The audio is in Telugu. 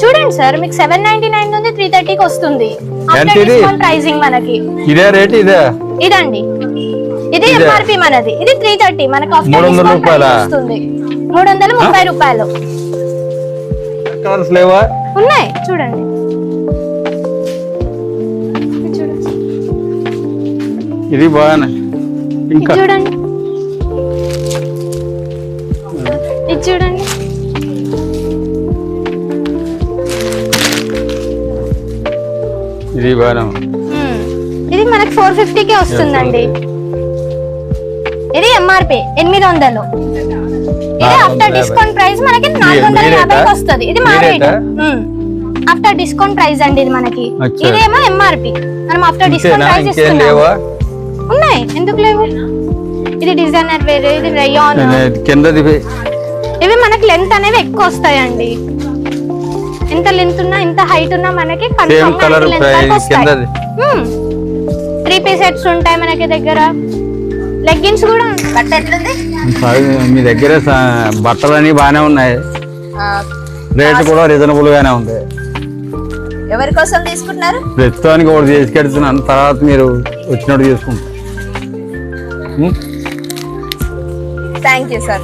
చూడండి సార్, మీకు 799 నుండి 330కి వస్తుంది. ప్రైజింగ్ మనకి ఇదే రేట్ ఇదే ఇదండి. ఇది ఎంఆర్పి మనది. ఇది 330 మనకి ఆఫ్టర్ డిస్కౌంట్ వస్తుంది 330 రూపాయలు. కలర్స్ లేవా? ఉన్నాయి చూడండి. ఇది బాగానే. ఇంకా చూడండి, ఇది చూడండి. ఇది బాగానే. ఇది మనకి 450కే వస్తుందండి. ఇది ఎంఆర్పి 800. ఇది ఆఫ్టర్ డిస్కౌంట్ ప్రైస్ మనకి 450కి వస్తుంది. ఇది మా రేట్ ఆఫ్టర్ డిస్కౌంట్ ప్రైస్ అండి. ఇది మనకి ఇదేమో ఎంఆర్పి, మనం ఆఫ్టర్ డిస్కౌంట్ ప్రైస్ ఇస్తున్నాము. ఉన్నాయి, ఎందుకు లేవు? ఇది డిజైనర్ వేర్, ఇది రేయాన్. ఇవి మనకి లెంత్ అనేవి ఎక్కువ వస్తాయండి. ఎంత లెంత్ ఉన్నా, ఎంత హైట్ ఉన్నా మనకి 3 పీస్ సెట్స్ ఉంటాయి మనకి దగ్గర. లెగ్గిన్స్ కూడా మీ దగ్గర బట్టలు అన్ని బాగానే ఉన్నాయి, రేట్ కూడా రీజనబుల్ గానే ఉంది. ఎవరి కోసం తీసుకుంటున్నారు? ప్రస్తుతానికి ఒకటి తీసుకెళ్తున్నాను, తర్వాత మీరు వచ్చినట్టు తీసుకుంటారు. Thank you sir.